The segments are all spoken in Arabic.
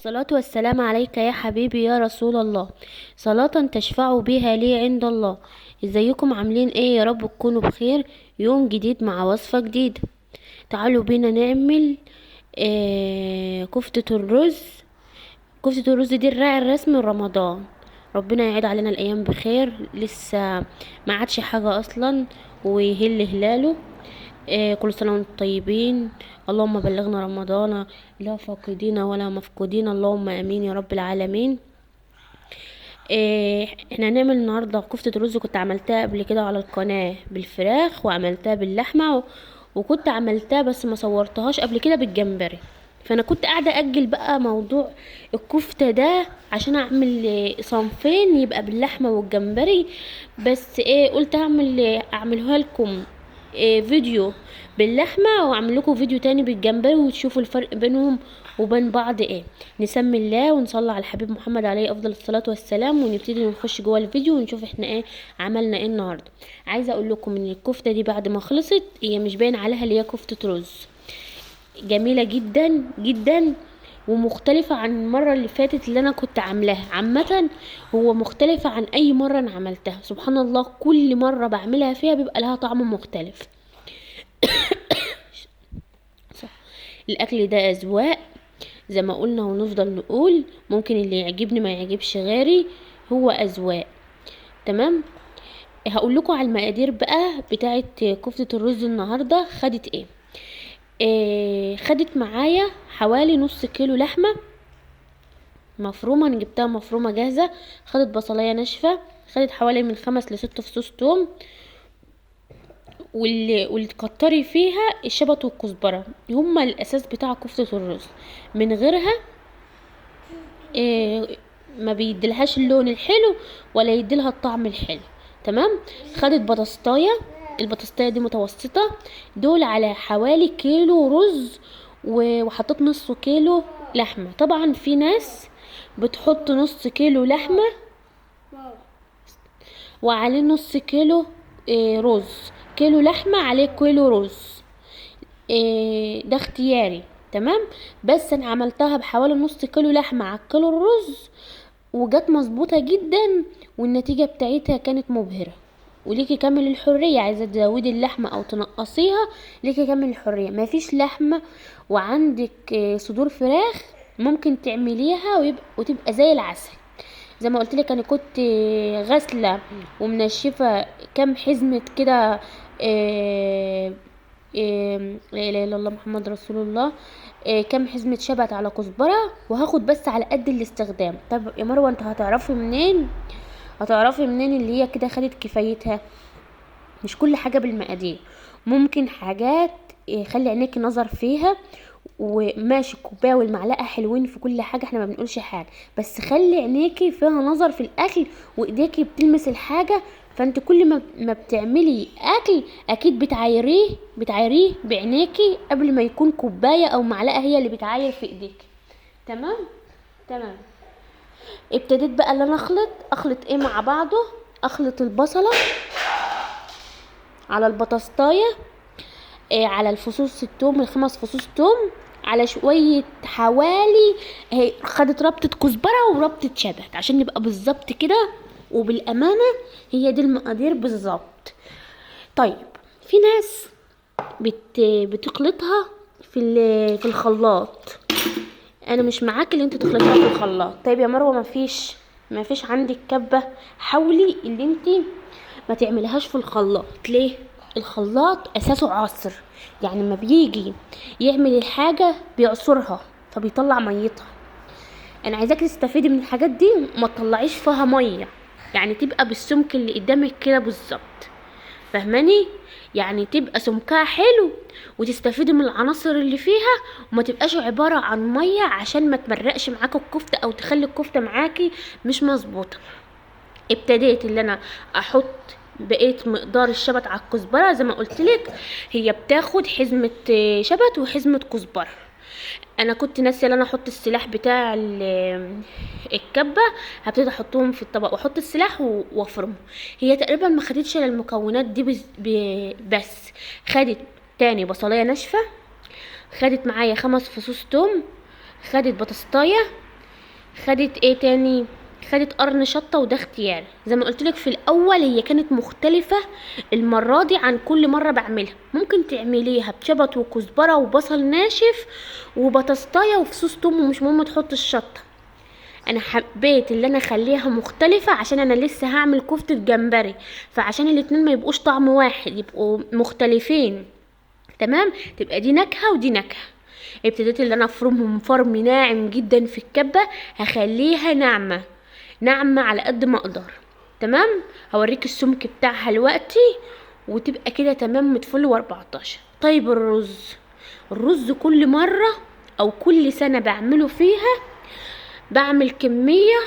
الصلاة والسلام عليك يا حبيبي يا رسول الله، صلاة تشفع بها لي عند الله. ازيكم عاملين ايه؟ يا رب تكونوا بخير. يوم جديد مع وصفة جديدة. تعالوا بينا نعمل كفتة الرز. كفتة الرز دي الراعي الرسمي لرمضان. ربنا يعيد علينا الايام بخير. لسه ما عادش حاجة اصلا ويهل هلاله. كل سنة وانتم طيبين. اللهم بلغنا رمضان لا فاقدين ولا مفقودين، اللهم امين يا رب العالمين. احنا هنعمل النهارده كفتة رز. كنت عملتها قبل كده على القناة بالفراخ وعملتها باللحمة وكنت عملتها بس ما صورتهاش قبل كده بالجمبري. فانا كنت قاعدة اجل بقى موضوع الكفتة ده عشان اعمل صنفين، يبقى باللحمة والجمبري. بس قلت اعملها لكم فيديو باللحمة واعمل لكم فيديو تاني بالجمبري وتشوفوا الفرق بينهم وبين بعض. نسمي الله ونصلي على الحبيب محمد عليه افضل الصلاة والسلام ونبتدي نخش جوه الفيديو ونشوف احنا عملنا النهارده. عايزه اقول لكم ان الكفته دي بعد ما خلصت هي مش باين عليها اللي هي كفته رز. جميله جدا جدا ومختلفة عن المرة اللي فاتت اللي انا كنت عاملاها. عامة هو مختلفة عن اي مرة انا عملتها. سبحان الله، كل مرة بعملها فيها بيبقى لها طعم مختلف. الاكل ده اذواق زي ما قلنا ونفضل نقول. ممكن اللي يعجبني ما يعجبش غيري، هو اذواق. تمام. هقول لكم على المقادير بقى بتاعه كفتة الرز النهارده. خدت خدت معايا حوالي نص كيلو لحمة مفرومة. انا جبتها مفرومة جاهزة. خدت بصلاية ناشفة. خدت حوالي من 5 ل6 فصوص توم. واللي تكتري فيها الشبت والكزبرة، هما الاساس بتاع كفتة الرز. من غيرها ما بيديلهاش اللون الحلو ولا يديلها الطعم الحلو. تمام. خدت بطاطايه. البطاطايه دي متوسطه. دول على حوالي كيلو رز وحطيت نص كيلو لحمه. طبعا في ناس بتحط نص كيلو لحمه وعليه نص كيلو رز. كيلو لحمه عليه كيلو رز. ده اختياري. تمام. بس انا عملتها بحوالي نص كيلو لحمه على كيلو الرز وجت مظبوطه جدا والنتيجه بتاعتها كانت مبهره. وليكي كامل الحريه، عايزه تزودي اللحمه او تنقصيها ليكي كامل الحريه. مفيش لحمه وعندك صدور فراخ ممكن تعمليها وتبقى زي العسل. زي ما قلت لك انا كنت غاسله ومنشفه كام حزمه كده. لا اله الا الله محمد رسول الله. كام حزمه شبت على كزبره وهاخد بس على قد الاستخدام. طب يا مروه انت هتعرفي منين؟ هتعرفي منين اللي هي كده خدت كفايتها؟ مش كل حاجه بالمقادير. ممكن حاجات خلي عينيكي نظر فيها. وماشي الكوبايه والمعلقه حلوين في كل حاجه، احنا ما بنقولش حاجه، بس خلي عينيكي فيها نظر في الاكل وايديكي بتلمس الحاجه. فانت كل ما بتعملي اكل اكيد بتعايريه بعينيكي قبل ما يكون كوبايه او معلقه هي اللي بتعاير في ايديك. تمام. تمام. ابتديت بقى اللي انا اخلط مع بعضه. اخلط البصله على البطاطايه، على الفصوص التوم، الخمس فصوص توم، على شوية حوالي خدت ربطة كزبرة وربطة شبت عشان نبقى بالظبط كده وبالأمانة. هي دي المقادير بالظبط. طيب في ناس بتخلطها في الخلاط. انا مش معاك اللي انت تخلطها في الخلاط. طيب يا مروه ما فيش عندك كبه. حاولي اللي انت ما تعملهاش في الخلاط. ليه؟ الخلاط اساسه عصر، يعني ما بيجي يعمل الحاجه بيعصرها فبيطلع ميتها. انا عايزاك تستفيدي من الحاجات دي وما تطلعيش فيها ميه، يعني تبقى بالسمك اللي قدامك كده بالظبط. فاهماني؟ يعني تبقى سمكها حلو وتستفيدي من العناصر اللي فيها وما تبقاش عبارة عن مية عشان ما تمرقش معاكي الكفتة او تخلي الكفتة معاكي مش مظبوطة. ابتديت اللي انا احط بقيت مقدار الشبت على الكزبرة زي ما قلت لك. هي بتاخد حزمة شبت وحزمة كزبرة. انا كنت ناسيه ان انا احط السلاح بتاع الكبه. هبتدي احطهم في الطبق واحط السلاح وافرمه. هي تقريبا ما خدتش الا المكونات دي بس خدت تاني بصلايه ناشفه. خدت معايا 5 فصوص توم. خدت بطاطايه. خدت ايه تاني؟ خدت قرن شطة، وده اختياري. زي ما قلتلك في الاول هي كانت مختلفة المرة دي عن كل مرة بعملها. ممكن تعمليها بشبت وكزبرة وبصل ناشف وبطاطاية وفصوص توم، ومش مهم تحط الشطة. انا حبيت اللي انا اخليها مختلفة عشان انا لسه هعمل كفتة جمبري، فعشان الاتنين ما يبقوش طعم واحد، يبقوا مختلفين. تمام، تبقى دي نكهة ودي نكهة. ابتديت اللي انا افرمهم فرم ناعم جدا في الكبة، هخليها ناعمة ناعمة على قد ما اقدر. تمام، هوريك السمك بتاعها دلوقتي، وتبقى كده تمام متفل و14. طيب الرز كل مرة او كل سنة بعمله فيها، بعمل كمية.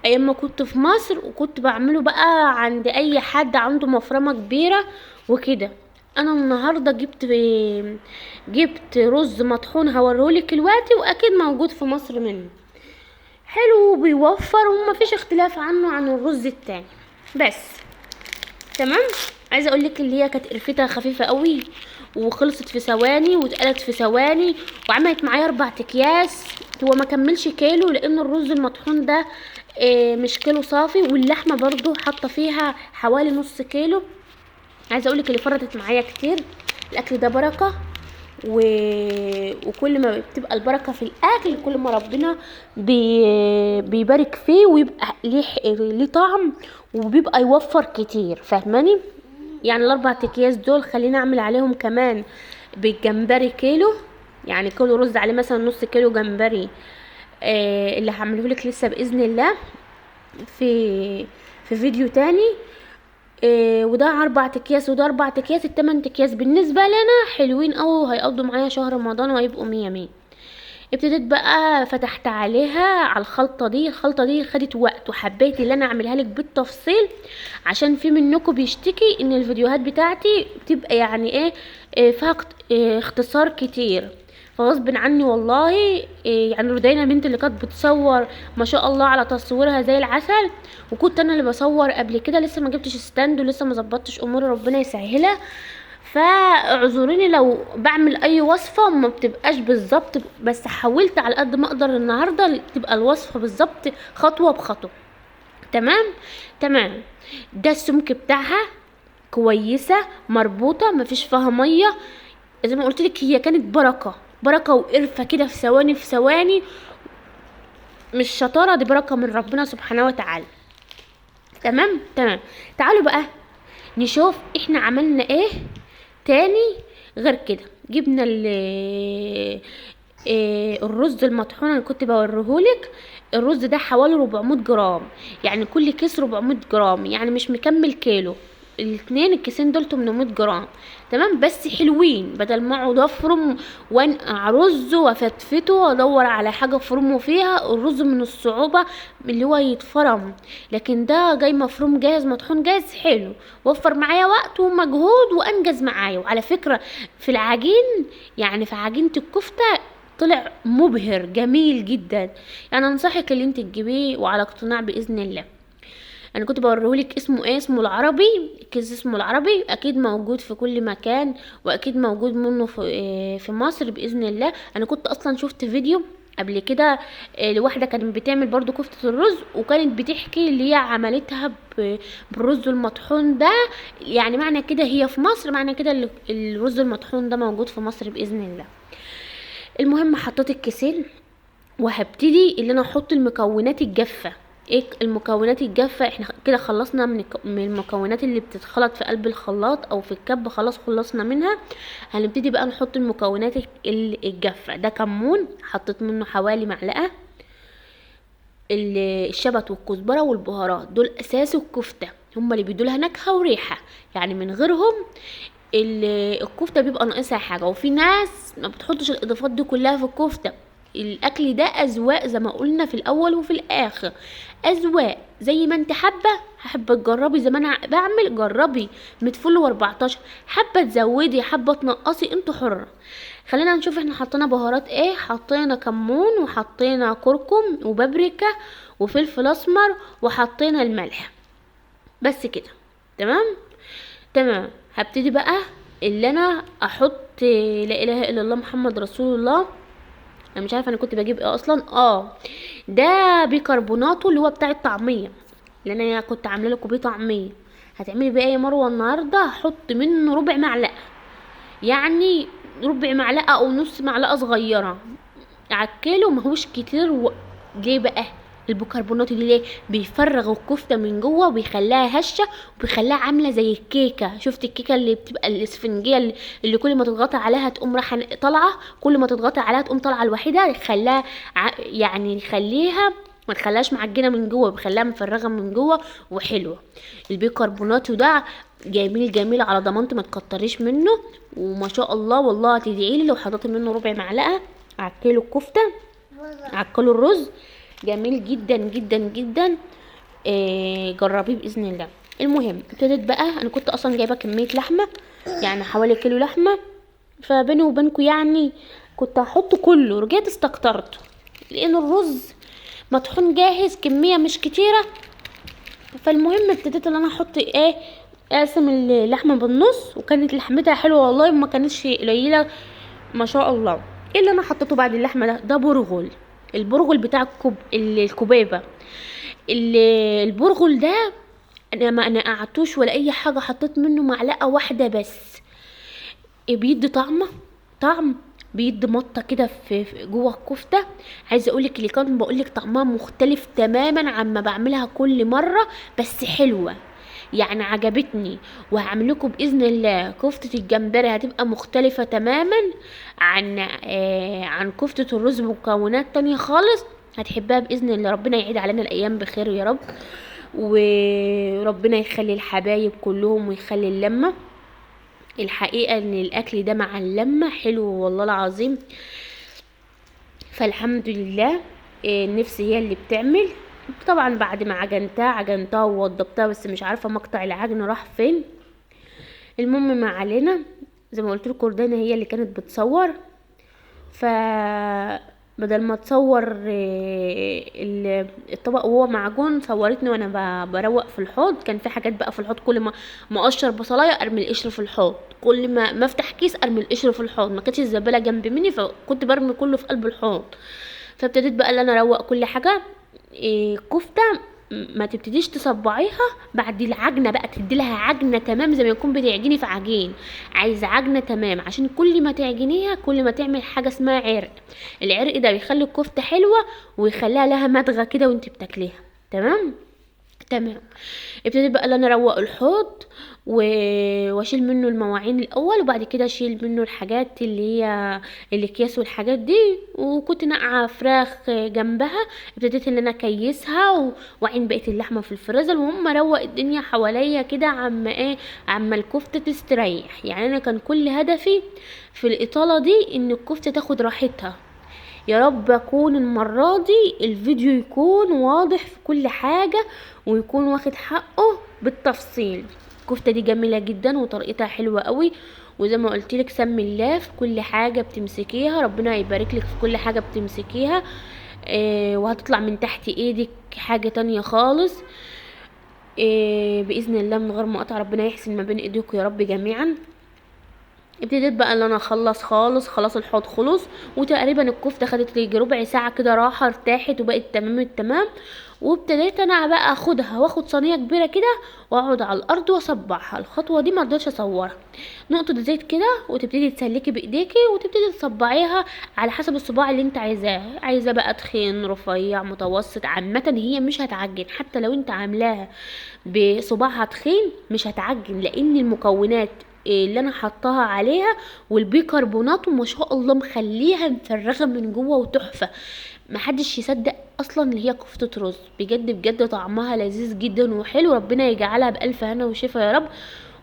ايام ما كنت في مصر وكنت بعمله بقى عند اي حد عنده مفرمة كبيرة وكده. انا النهاردة جبت رز مطحون هوريهولك دلوقتي، واكيد موجود في مصر منه، حلو وبيوفر ومفيش اختلاف عنه عن الرز التاني. بس تمام، عايزه اقولك اللي هي كانت قرفتها خفيفه قوي، وخلصت في ثواني واتقلت في ثواني، وعملت معايا 4 اكياس. هو ما كملش كيلو لان الرز المطحون ده مش كيلو صافي، واللحمه برضو حاطه فيها حوالي نص كيلو. عايزه اقولك اللي فرطت معايا كتير. الاكل ده بركه، وكل ما بتبقى البركه في الاكل كل ما ربنا بيبارك فيه، ويبقى ليه طعم، وبيبقى يوفر كتير. فاهماني؟ يعني ال4 اكياس دول خلينا اعمل عليهم كمان بالجمبري كيلو، يعني كيلو رز عليه مثلا نص كيلو جمبري. اللي هعمله لك لسه باذن الله في فيديو تاني. وده 4 اكياس وده 4 اكياس، ال8 اكياس بالنسبه لنا حلوين اوي، وهيقضوا معايا شهر رمضان وهيبقوا 100 100. ابتديت بقى فتحت عليها على الخلطه دي خدت وقت، وحبيت اللي انا اعملها لك بالتفصيل، عشان في منكم بيشتكي ان الفيديوهات بتاعتي بتبقى يعني فيها اختصار كتير. فغصب عني والله. يعني رودينا بنت اللي كانت بتصور ما شاء الله على تصويرها زي العسل، وكنت انا اللي بصور قبل كده، لسه ما جبتش ستاند ولسه ما ظبطتش اموري، ربنا يسهلها. فاعذروني لو بعمل اي وصفه ما بتبقاش بالظبط، بس حاولت على قد ما اقدر النهارده تبقى الوصفه بالظبط خطوه بخطوه. تمام تمام. ده السمك بتاعها كويسه مربوطه، مفيش فيها ميه. زي ما قلت لك هي كانت بركه وقرفه كده في ثواني في ثواني. مش شطاره، دي بركه من ربنا سبحانه وتعالى. تمام تمام. تعالوا بقى نشوف احنا عملنا ايه تاني غير كده. جبنا الرز المطحون اللي كنت بوريهولك. الرز ده حوالي 400 جرام، يعني كل كيس 400 جرام، يعني مش مكمل كيلو. الكيسين دول 800 جرام. تمام، بس حلوين، بدل ما اقعد افرم وانقع رز وافتفته وادور على حاجه افرمه فيها. الرز من الصعوبه اللي هو يتفرم، لكن ده جاي مفروم جاهز مطحون جاهز، حلو، وفر معايا وقت ومجهود وانجز معايا. وعلى فكره في العجين، يعني في عجينه الكفته طلع مبهر جميل جدا. يعني انصحك اللي انت تجيبيه وعلى اقتناع باذن الله. انا كنت بوريهولك اسمه ايه، اسمه العربي، كيس اسمه العربي، اكيد موجود في كل مكان، واكيد موجود منه في مصر باذن الله. انا كنت اصلا شفت فيديو قبل كده لواحده كانت بتعمل برضو كفتة الرز، وكانت بتحكي اللي هي عملتها بالرز المطحون ده. يعني معنى كده هي في مصر، معنى كده الرز المطحون ده موجود في مصر باذن الله. المهم حطيت الكيسين، وهبتدي اللي انا احط المكونات الجافه. ايه المكونات الجافه؟ احنا كده خلصنا من المكونات اللي بتتخلط في قلب الخلاط او في الكب، خلاص خلصنا منها. هنبتدي بقى نحط المكونات الجافه. ده كمون حطيت منه حوالي معلقه. الشبت والكزبره والبهارات دول اساس الكفته، هما اللي بيدولها نكهه وريحه، يعني من غيرهم الكفته بيبقى ناقصها حاجه. وفي ناس ما بتحطش الاضافات دي كلها في الكفته. الاكل ده اذواق زي ما قلنا في الاول وفي الاخر، اذواق. زي ما انت حابه تجربي زي ما انا بعمل، جربي متفل و14. حابه تزودي حابه تنقصي، انت حره. خلينا نشوف احنا حطينا بهارات ايه. حطينا كمون، وحطينا كركم وبابريكا وفلفل اسمر، وحطينا الملح، بس كده. تمام تمام. هبتدي بقى اللي انا احط لا اله الا الله محمد رسول الله. انا مش عارفه انا كنت بجيب ايه اصلا. ده بيكربوناتو اللي هو بتاع الطعميه، لان انا كنت عامله لكم بيه طعميه. هتعملي بيه ايه يا مروه النهارده؟ هحط منه ربع معلقه، يعني ربع معلقه او نص معلقه صغيره على الكيلو، ماهوش كتير ليه بقى؟ البيكربونات دي ليه؟ بيفرغ الكفته من جوه وبيخليها هشه، وبيخليها عامله زي الكيكه. شفت الكيكه اللي بتبقى الاسفنجيه اللي كل ما تضغطي عليها تقوم رايحه طالعه، كل ما تضغطي عليها تقوم طالعه لوحدها، يخليها يعني يخليها ما تخليهاش معجنه من جوه، بيخليها مفرغه من جوه وحلوه. البيكربونات ده جميل جميل، على ضمانتي ما تكتريش منه، وما شاء الله والله هتدعيلي لو حطيت منه ربع معلقه على كيلو الكفته، على كيلو الرز. جميل جدا جدا جدا. جربيه باذن الله. المهم ابتديت بقى، انا كنت اصلا جايبه كميه لحمه، يعني حوالي كيلو لحمه، فبيني وبينكم يعني كنت هحط كله، رجعت استكترته لان الرز مطحون جاهز كميه مش كتيره. فالمهم ابتديت ان انا احط اقسم اللحمه بالنص، وكانت لحمتها حلوه والله، ما كانتش قليله ما شاء الله. ايه اللي انا حطيته بعد اللحمه ده برغل، البرغل بتاع الكبابه. البرغل ده انا ما نقعتوش ولا اي حاجه، حطيت منه معلقه واحده بس. بيدي طعم، بيدي مطه كده في جوه الكفته. عايزه اقولك اللي كان بقولك طعمها مختلف تماما عما بعملها كل مره، بس حلوه يعني عجبتني. وهعمل لكم باذن الله كفته الجمبري، هتبقى مختلفه تماما عن كفته الرز بمكونات تانية خالص. هتحبها باذن الله. ربنا يعيد علينا الايام بخير يا رب، وربنا يخلي الحبايب كلهم ويخلي اللمه. الحقيقه ان الاكل ده مع اللمه حلو والله العظيم. فالحمد لله. نفسي هي اللي بتعمل. طبعا بعد ما عجنتها ووضبتها، بس مش عارفه مقطع العجن راح فين. المهم ما علينا، زي ما قلت لكم كوردانا هي اللي كانت بتصور، ف بدل ما تصور الطبق وهو معجون، صورتني وانا بروق في الحوض. كان في حاجات بقى في الحوض، كل ما اقشر بصلايه ارمي القشر في الحوض، كل ما افتح كيس ارمي القشر في الحوض، ما كانتش الزباله جنب مني، فكنت برمي كله في قلب الحوض. فابتديت بقى ان انا اروق كل حاجه. كفته ما تبتديش تصبعيها بعد العجنه بقى، تدي لها عجنه تمام زي ما يكون بتعجني في عجين. عايزه عجنه تمام، عشان كل ما تعجنيها كل ما تعمل حاجه اسمها عرق. العرق ده بيخلي الكفته حلوه، ويخليها لها مدغه كده وانت بتاكليها. تمام. ابتديت بقى ان انا اروق الحوض واشيل منه المواعين الاول، وبعد كده اشيل منه الحاجات اللي هي الاكياس والحاجات دي. وكنت نقعه فراخ جنبها، ابتديت ان انا اكيسها واعين بقيه اللحمه في الفريزر، وهم اروق الدنيا حواليا كده عما الكفته تستريح. يعني انا كان كل هدفي في الاطاله دي ان الكفته تاخد راحتها. يا رب اكون المرة دي الفيديو يكون واضح في كل حاجة، ويكون واخد حقه بالتفصيل. الكفتة دي جميلة جدا وطريقتها حلوة قوي، وزي ما قلت لك سمي الله في كل حاجة بتمسكيها، ربنا يبارك لك في كل حاجة بتمسكيها. وهتطلع من تحت ايدك حاجة تانية خالص. بإذن الله من غير ما اقطع، ربنا يحسن ما بين ايديكم يا رب جميعا. ابتديت بقى ان انا اخلص خلاص الحوض خلص، وتقريبا الكفته خدت لي ربع ساعه كده راحه، ارتاحت وبقت تمام التمام. وابتديت انا بقى اخدها واخد صينيه كبيره كده واقعد على الارض واصبعها. الخطوه دي ما رضيتش اصورها. نقطه زيت كده وتبتدي تسلكي بايديكي وتبتدي تصبعيها على حسب الصباع اللي انت عايزاه بقى تخين رفيع متوسط. عامه هي مش هتعجن، حتى لو انت عاملاها بصباعها تخين مش هتعجن، لان المكونات اللي انا حطاها عليها والبيكربونات وما شاء الله مخليها مفرغه من جوه وتحفه. محدش يصدق اصلا اللي هي كفته رز، بجد بجد طعمها لذيذ جدا وحلو. ربنا يجعلها بالف هنا وشفا يا رب،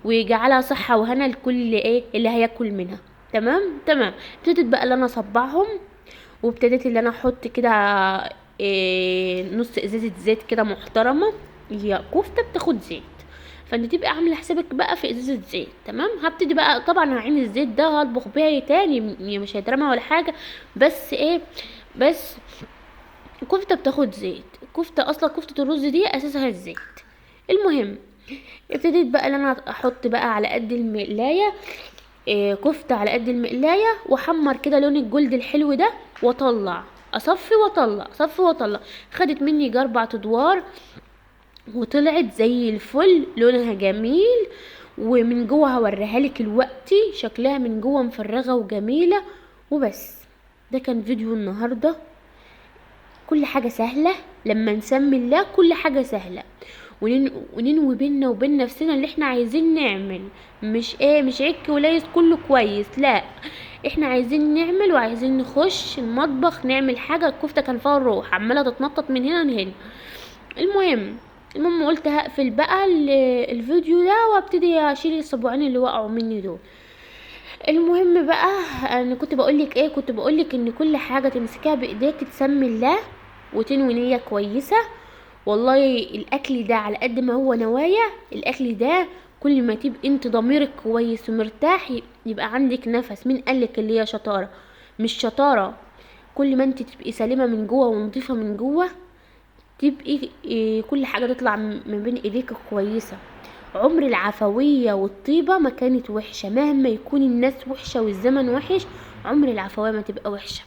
ويجعلها صحه وهنا لكل اللي هياكل منها. تمام. ابتديت بقى اللي انا اصبعهم، وابتديت اللي انا احط كده نص ازازه زيت كده محترمه. هي كفته بتاخد زيت، فانت تبقى عامله حسابك بقى في ازازه زيت. تمام. هبتدي بقى طبعا هعين الزيت ده هطبخ بيه تاني، مش هيترمى ولا حاجه، بس الكفته بتاخد زيت. الكفته اصلا كفته الرز دي اساسها الزيت. المهم ابتديت بقى ان انا احط بقى على قد المقلايه كفته على قد المقلايه، واحمر كده لون الجلد الحلو ده واطلع. اصفي واطلع، اصفي واطلع. خدت مني يجي 4 ادوار وطلعت زي الفل، لونها جميل، ومن جوه هوريها لك دلوقتي، شكلها من جوه مفرغه وجميله. وبس، ده كان فيديو النهارده. كل حاجه سهله لما نسمي الله، كل حاجه سهله. وننوي بينا وبين نفسنا اللي احنا عايزين نعمل، مش عك وليس كله كويس، لا، احنا عايزين نعمل وعايزين نخش المطبخ نعمل حاجه. الكفته كان فيها الروح عماله تتنطط من هنا لهنا. المهم قلت هقفل بقى الفيديو ده وابتدي اشيل الصباعين اللي وقعوا مني دول. المهم بقى، انا كنت بقولك ايه، كنت بقولك ان كل حاجه تمسكها بايديك تسمي الله وتنوي نيه كويسه. والله الاكل ده على قد ما هو نوايا، الاكل ده كل ما تبقى انت ضميرك كويس ومرتاح يبقى عندك نفس. مين قالك اللي هي شطاره؟ مش شطاره. كل ما انت تبقي سليمه من جوه ونظيفه من جوه، تبقي كل حاجه تطلع من بين ايديك كويسه. عمر العفويه والطيبه ما كانت وحشه، مهما يكون الناس وحشه والزمن وحش، عمر العفويه ما تبقى وحشه.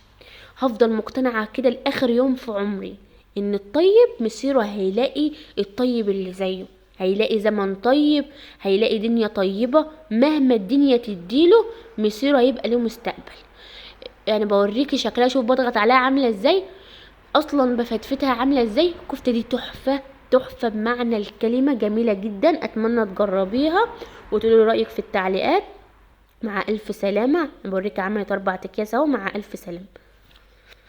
هفضل مقتنعه كده لاخر يوم في عمري ان الطيب مصيره هيلاقي الطيب اللي زيه، هيلاقي زمن طيب، هيلاقي دنيا طيبه. مهما الدنيا تديله مصيره هيبقى له مستقبل. يعني بوريكي شكلها، شوف بضغط عليها عامله ازاي، اصلا بفتفتها عامله ازاي. الكفته دي تحفه، تحفه بمعنى الكلمه، جميله جدا. اتمنى تجربيها وتقولوا رايك في التعليقات. مع الف سلامه. بوريكي عملت 4 اكياس اهو. مع الف سلامه.